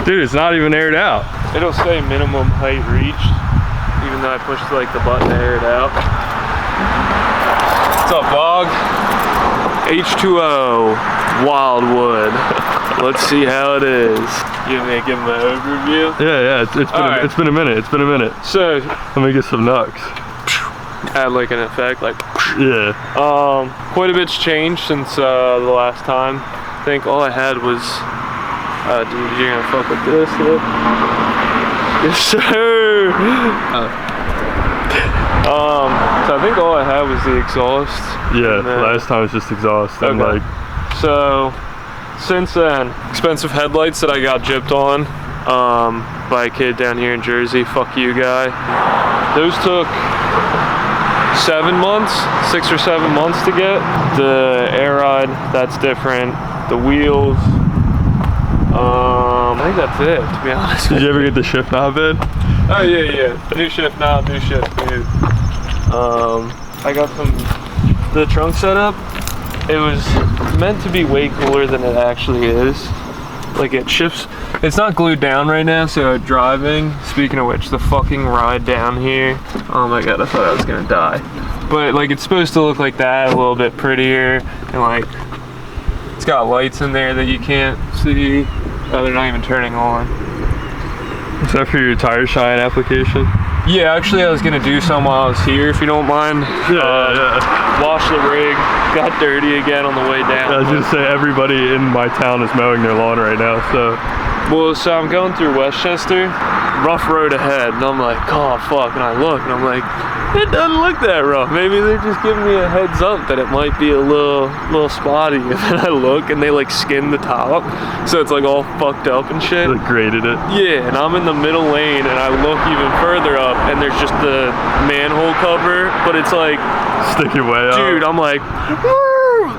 Dude, it's not even aired out. It'll say minimum height reached, even though I pushed like the button to air it out. What's up, dog? H2O, Wildwood. Let's see how it is. You want me to give them an overview? Yeah, it's been a minute. It's been a minute. So, let me get some knocks. Add like an effect, like. Yeah. Quite a bit's changed since the last time. I think all I had was. Dude, you're gonna fuck with this. Yes, sir. So I think all I had was the exhaust. Yeah, last time was just exhaust. Okay. And like. So. Since then, expensive headlights that I got gypped on by a kid down here in Jersey. Fuck you, guy. Those took 7 months, 6 or 7 months to get. The air ride, that's different. The wheels, I think that's it, to be honest. Did you ever get the shift knob in? Oh yeah. New shift knob, new shift, dude. I got the trunk setup. It was meant to be way cooler than it actually is. Like it shifts, it's not glued down right now, so driving, speaking of which, the fucking ride down here, oh my god, I thought I was gonna die. But like it's supposed to look like that, a little bit prettier, and like, it's got lights in there that you can't see. Oh, they're not even turning on. Is that for your tire shine application? Yeah, actually I was gonna do some while I was here, if you don't mind. Yeah. Wash the rig, got dirty again on the way down. I was gonna say, everybody in my town is mowing their lawn right now, so. Well, so I'm going through Westchester, rough road ahead, and I'm like, oh fuck, and I look, and I'm like, it doesn't look that rough. Maybe they're just giving me a heads up that it might be a little spotty. And then I look, and they like skinned the top, so it's like all fucked up and shit. They graded it. Yeah, and I'm in the middle lane, and I look even further up, and there's just the manhole cover, but it's like sticking way up. Dude, I'm like,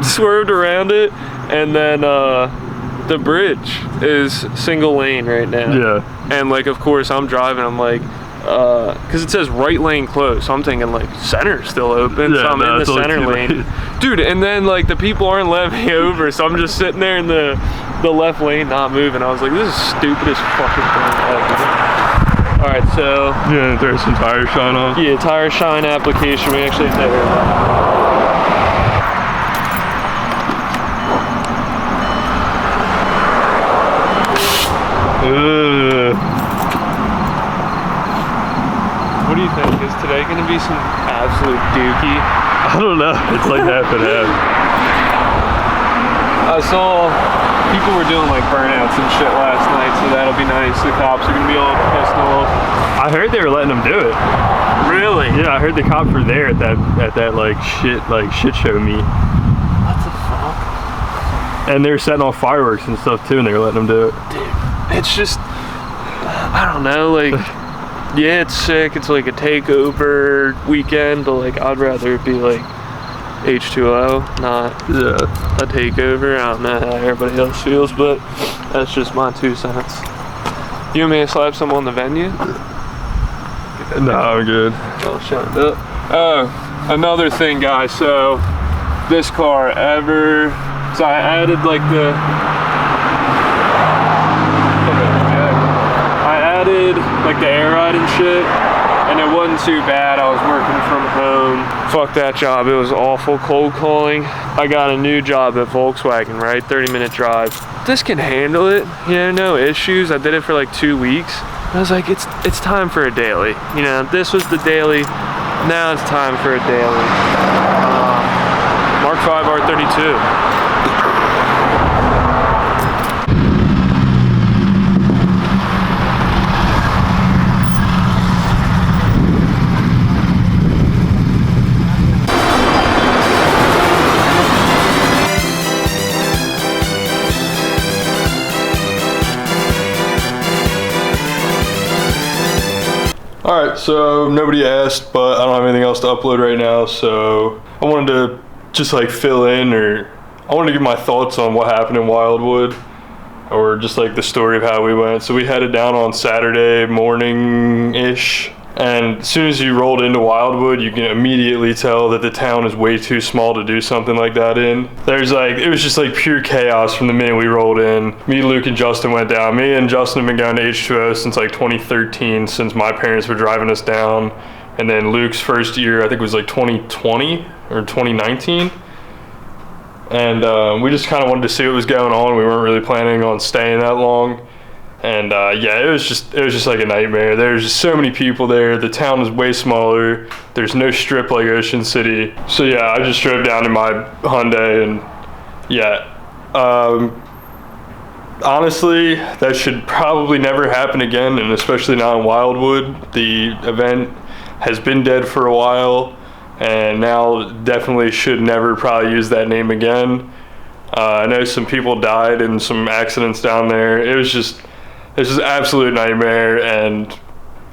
swerved around it, and then the bridge is single lane right now. Yeah. And like, of course, I'm driving, I'm like, because it says right lane closed, so I'm thinking like center's still open, yeah, so I'm in the center lane. Dude, and then like the people aren't letting me over, so I'm just sitting there in the left lane not moving. I was like, this is the stupidest fucking thing ever. Alright, so... Yeah, there's some tire shine on. Yeah, tire shine application, we actually did it. What do you think? Is today going to be some absolute dookie? I don't know. It's like half and half. I saw people were doing like burnouts and shit last night, so that'll be nice. The cops are going to be all pissed off. I heard they were letting them do it. Really? Yeah, I heard the cops were there at that like shit show meet. What the fuck? And they were setting off fireworks and stuff too, and they were letting them do it. Dude, it's just, I don't know, like, yeah, it's sick, it's like a takeover weekend, but like, I'd rather it be like H2O, not a takeover. I don't know how everybody else feels, but that's just my 2 cents. You want me to slap some on the venue? No, I'm good. Oh, shut up. Oh, another thing, guys, so this car so I added like the air ride and shit, and it wasn't too bad. I was working from home. Fuck that job, it was awful cold calling. I got a new job at Volkswagen, right? 30-minute drive. This can handle it, you know, no issues. I did it for like 2 weeks. I was like, it's time for a daily. You know, this was the daily, now it's time for a daily. Mark 5 R32. Alright, so nobody asked, but I don't have anything else to upload right now, so I wanted to just like fill in, or I wanted to give my thoughts on what happened in Wildwood, or just like the story of how we went. So we headed down on Saturday morning-ish, And as soon as you rolled into Wildwood, you can immediately tell that the town is way too small to do something like that in. It was just like pure chaos from the minute we rolled in. Me, Luke, and Justin went down. Me and Justin have been going to H2Oi since like 2013, since my parents were driving us down. And then Luke's first year, I think it was like 2020 or 2019. And we just kind of wanted to see what was going on. We weren't really planning on staying that long. And yeah, it was just like a nightmare. There's just so many people there. The town is way smaller. There's no strip like Ocean City. So yeah, I just drove down in my Hyundai, and yeah, honestly, that should probably never happen again, and especially not in Wildwood. The event has been dead for a while, and now definitely should never probably use that name again. I know some people died in some accidents down there. It's just an absolute nightmare, and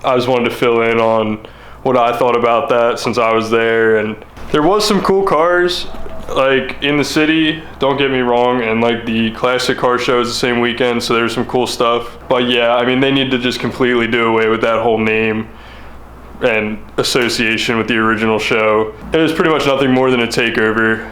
I just wanted to fill in on what I thought about that since I was there. And there was some cool cars like in the city, don't get me wrong, and like the classic car show is the same weekend, so there's some cool stuff. But yeah, I mean, they need to just completely do away with that whole name and association with the original show. It was pretty much nothing more than a takeover.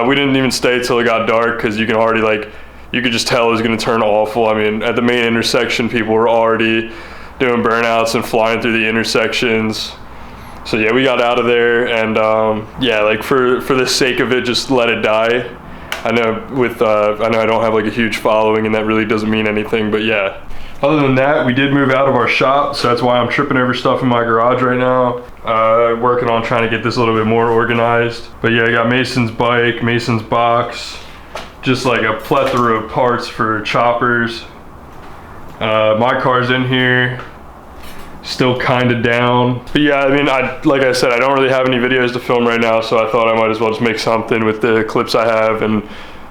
We didn't even stay till it got dark, because you can already you could just tell it was going to turn awful. I mean, at the main intersection, people were already doing burnouts and flying through the intersections. So yeah, we got out of there, and yeah, like for the sake of it, just let it die. I know I don't have like a huge following, and that really doesn't mean anything, but yeah. Other than that, we did move out of our shop, so that's why I'm tripping over stuff in my garage right now. Working on trying to get this a little bit more organized. But yeah, I got Mason's bike, Mason's box, just like a plethora of parts for choppers. My car's in here, still kind of down. But yeah, I mean, like I said, I don't really have any videos to film right now, so I thought I might as well just make something with the clips I have and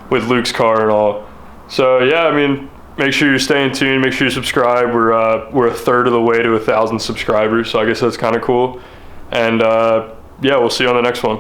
with Luke's car and all. So yeah, I mean, make sure you're staying tuned, make sure you subscribe. We're a third of the way to 1,000 subscribers, so I guess that's kind of cool. And yeah, we'll see you on the next one.